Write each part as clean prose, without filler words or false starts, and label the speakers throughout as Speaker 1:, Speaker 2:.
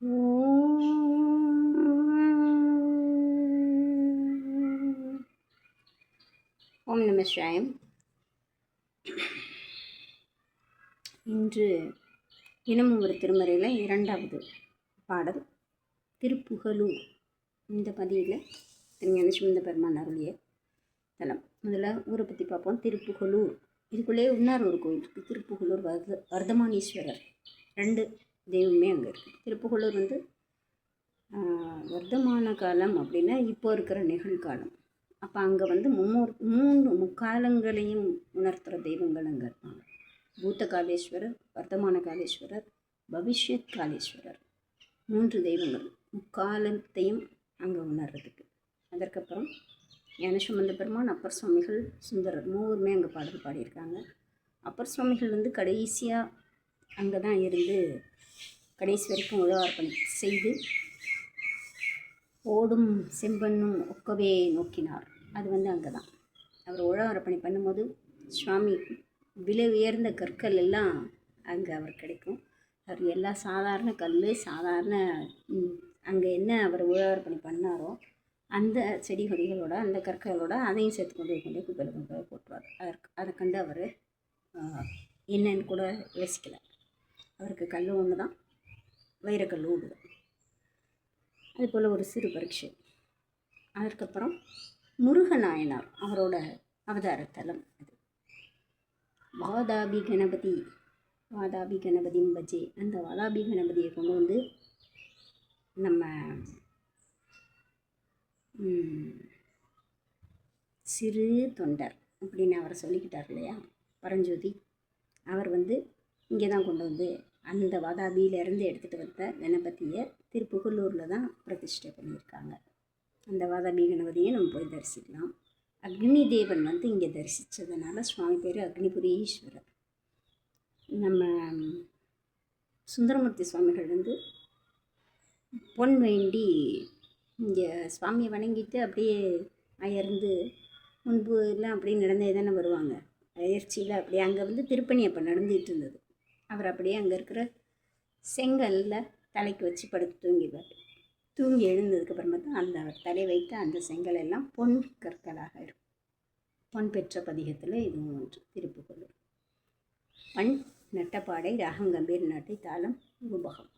Speaker 1: ஓம் நம சிவாயம். இன்று தினமும் ஒரு திருமறையில் இரண்டாவது பாடல் திருப்புகலூர். இந்த பதியில் திருஞான சம்பந்த பெருமான் அருளிய தலம். முதல்ல ஊரை பற்றி பார்ப்போம். திருப்புகலூர், இதுக்குள்ளே இன்னொரு ஒரு கோயில் இருக்குது, திருப்புகலூர் வர்தமானீஸ்வரர். ரெண்டு தெய்வமே அங்கே இருக்குது. திருப்புகலூர் வர்த்தமான காலம் அப்படின்னா இப்போ இருக்கிற நிகழ்காலம். அப்போ அங்கே மூன்று முக்காலங்களையும் உணர்த்துகிற தெய்வங்கள் அங்கே இருப்பாங்க. பூத்த காலேஸ்வரர், வர்த்தமான காலேஸ்வரர், பவிஷ்யத் காலேஸ்வரர். மூன்று தெய்வங்கள் முக்காலத்தையும் அங்கே உணர்றதுக்கு. அதற்கப்புறம் ஞானசம்பந்த பெருமான், அப்பர் சுவாமிகள், சுந்தரர் மூவருமே அங்கே பாடல் பாடியிருக்காங்க. அப்பர் சுவாமிகள் கடைசியாக அங்கே தான் இருந்து கடைசி வரைக்கும் உழவார்ப்பணி செய்து ஓடும் செம்பண்ணும் ஒக்கவே நோக்கினார். அது அங்கே தான் அவர் உழவார்ப்பணி பண்ணும்போது சுவாமி விலை உயர்ந்த கற்கள் எல்லாம் அங்கே அவர் கிடைக்கும். அவர் எல்லா சாதாரண கல், சாதாரண அங்கே என்ன அவர் உழவார்ப்பணி பண்ணாரோ அந்த செடி கொடிகளோட அந்த கற்களோட அதையும் சேர்த்து கொண்டு குப்பையில் கொண்டு போய் போட்டுருவார். அதை கண்டு அவர் என்னன்னு கூட யோசிக்கலை. அவருக்கு கல் ஒன்று தான், வைரக்கல் ஒன்று தான். அதுபோல் ஒரு சிறு பரீட்சை. அதற்கப்புறம் முருகநாயனார் அவரோட அவதார தலம் அது. வாதாபி கணபதி பஜே. அந்த வாதாபி கணபதியை கொண்டு நம்ம சிறு தொண்டர் அப்படின்னு அவரை சொல்லிக்கிட்டார் இல்லையா, பரஞ்சோதி. அவர் இங்கே தான் கொண்டு அந்த வாதாபியிலேருந்து எடுத்துகிட்டு வந்த கணபதியை திருப்புகலூரில் தான் பிரதிஷ்டை பண்ணியிருக்காங்க. அந்த வாதாபி கணபதியை நம்ம போய் தரிசிக்கலாம். அக்னி தேவன் இங்கே தரிசித்ததுனால சுவாமி பேர் அக்னிபுரீஸ்வரர். நம்ம சுந்தரமூர்த்தி சுவாமிகள் பொன் வேண்டி இங்கே சுவாமியை வணங்கிட்டு அப்படியே அயர்ந்து முன்பு எல்லாம் அப்படியே நடந்தே தானே வருவாங்க. அயற்சியில் அப்படியே அங்கே திருப்பணி அப்போ நடந்துகிட்டு இருந்தது. அவர் அப்படியே அங்கே இருக்கிற செங்கலில் தலைக்கு வச்சு படுத்து தூங்கிடுவார். தூங்கி எழுந்ததுக்கப்புறமா தான் அந்த அவர் தலை வைத்த அந்த செங்கல் எல்லாம் பொன் கற்களாக இருக்கும். பொன் பெற்ற பதிகத்தில் இதுவும் ஒன்று. திருப்புகலூர். பண் நட்டப்பாடை, ராகம் கம்பீர் நாட்டை, தாளம் ரூபகம்.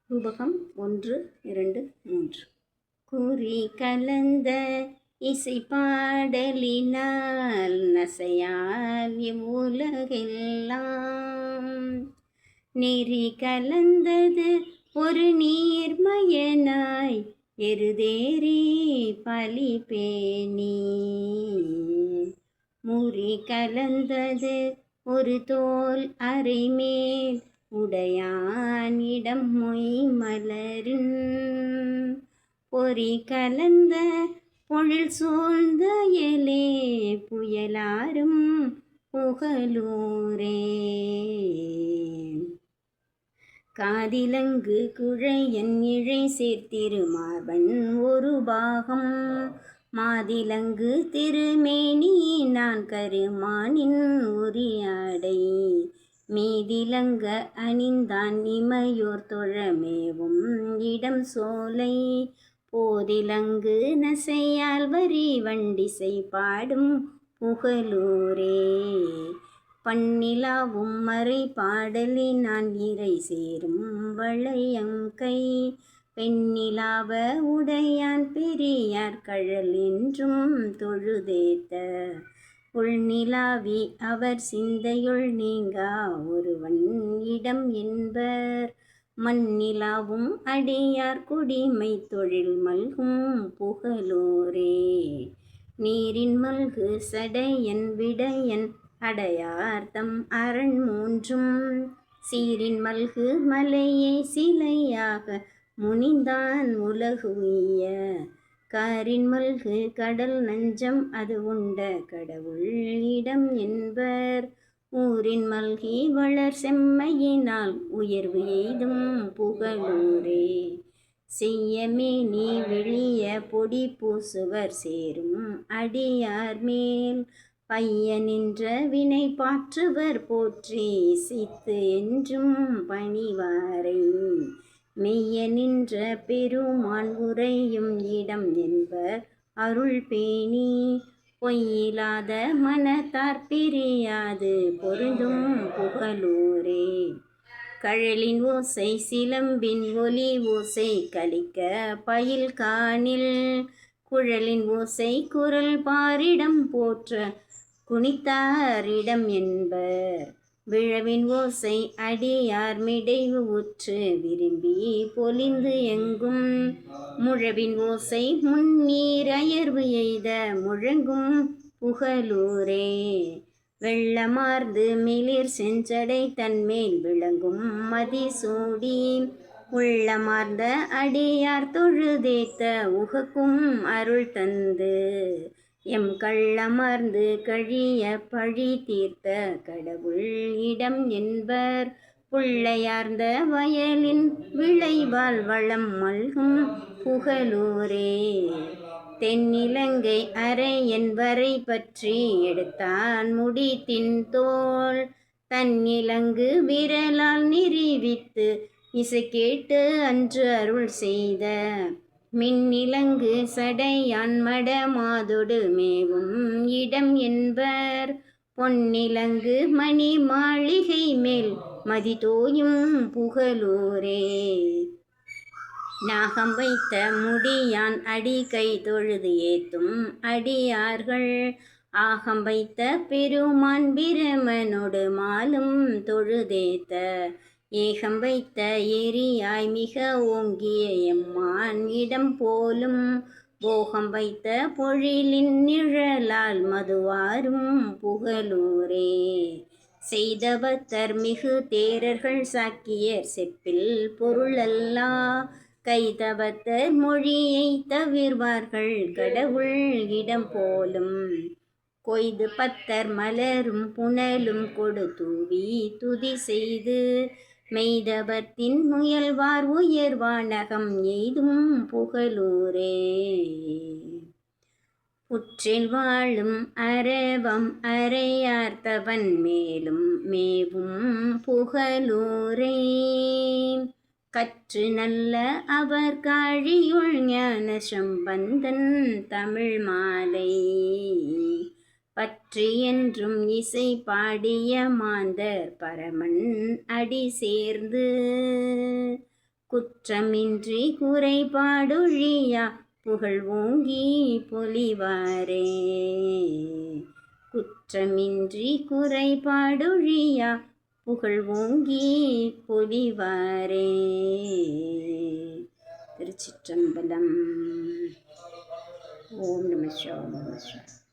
Speaker 1: ரூபகம் 1, 2, 3. குறி கலந்த இசை பாடலினால் நசையால் இவ்வுலகெல்லாம் நெறி கலந்தது ஒரு நீர்மயனாய் எருதேறி பலி பேணி. முறி கலந்தது ஒரு தோல் அரைமேல் உடையான் இடம் மொய் மலரின். பொறி கலந்த பொழில் சூழ்ந்த எலே புயலாரும் புகலூரே. காதிலங்கு குழையன் இழை சேர்த்திருமார்பன் ஒரு பாகம் மாதிலங்கு திருமேனி நான் கருமானின் உரியாடை மீதிலங்க அணிந்தான் இமையோர் தொழமேவும் இடம் சோலை போதிலங்கு நசையால் வரி வண்டிசை பாடும் புகலூரே. பன்னிலாவும் மறை பாடலி நான் இறை சேரும் வளையம் கை பெண்ணிலாவ உடையான் பெரியார் கழல் என்றும் தொழுதேத்த உள்நிலாவி அவர் சிந்தையுள் நீங்கா ஒருவன் இடம் என்பர். மண்ணிலாவும் அடியார் குடிமை தொழில் மல்கும் புகலூரே. நீரின் மல்கு சடையன் விடையன் அடையார்த்தம் அரண் மூன்றும் சீரின் மல்கு மலையை சிலையாக முனிந்தான் உலகு உய்ய. காரின் மல்கு கடல் நஞ்சம் அது உண்ட கடவுள் இடம் என்பர். ஊரின் மல்கி வளர் செம்மையினால் உயர்வு எய்தும் புகலூரே. செய்யமே நீ வெளிய பொடி பூசுவர் சேரும் அடியார் மேல் பையனின்ற வினை பாற்றுவர் போற்றி சித்து என்றும் பணிவாரை மெய்யனின்ற பெருமான் உரையும் இடம் என்பர் அருள் பேணி பொய்யிலாத மனத்தார் பிரியாது பொருந்தும் புகழூரே. கழலின் ஓசை சிலம்பின் ஒலி ஓசை கலிக்க பயில் காணில் குழலின் ஓசை குரல் பாரிடம் போற்ற குனித்தாரிடம் என்பர் விழவின் ஓசை அடியார் மிடைவு உற்று விரும்பி பொலிந்து எங்கும் முழவின் ஓசை முன்னீர் அயர்வு எய்த முழங்கும் புகழூரே. வெள்ளமார்ந்து மிளிர் செஞ்சடை தன்மேல் விளங்கும் மதிசூடி உள்ளமார்ந்த அடியார் தொழுதேத்த உகக்கும் அருள் தந்து எம் கள்ளமர்ந்து கழிய பழி தீர்த்த கடவுள் இடம் என்பர் புள்ளையார்ந்த வயலின் விளைவால் வளம் மல்கும் புகழூரே. தென்னிலங்கை அரையன் வரை பற்றி எடுத்தான் முடி தின்தோள் தன்னிலங்கு விரலால் நிரூபித்து இசை கேட்டு அன்று அருள் செய்த மின்னிலங்கு சடையான் மடமாதொடு மேவும் இடம் என்பர் பொன்னிலங்கு மணி மாளிகை மேல் மதிதோயும் புகழூரே. நாகம் வைத்த முடியான் அடி கை தொழுது ஏத்தும் அடியார்கள் ஆகம் வைத்த பெருமான் பிரமனோடு மாலும் தொழுதேத்த ஏகம் வைத்த எரியாய் மிக ஓங்கிய எம்மான் இடம் போலும் போகம் வைத்த பொழிலின் நிழலால் மதுவாரும் புகழூரே. செய்தபத்தர் மிகு தேரர்கள் சாக்கியர் செப்பில் பொருளல்லா கைதபத்தர் மொழியை தவிர்வார்கள் கடவுள் இடம் போலும் கொய்து பத்தர் மலரும் புனலும் கொடு தூவி துதி செய்து மெய்தபத்தின் முயல்வார் உயர்வானகம் எய்தும் புகழூரே. புற்றில் வாழும் அரவம் அறையார்த்தவன் மேலும் மேவும் புகழூரே. கற்று நல்ல அவர் காழியுள் ஞான சம்பந்தன் தமிழ் மாலை பற்றி என்றும் இசை பாடிய மாந்தர் பரமன் அடி சேர்ந்து குற்றமின்றி குறைபாடொழியா புகழ் ஓங்கி பொலிவாரே. குற்றமின்றி குறைபாடொழியா புகழ் ஓங்கி பொலிவாரே. திருச்சிற்றம்பலம். ஓம் நம சிவாய.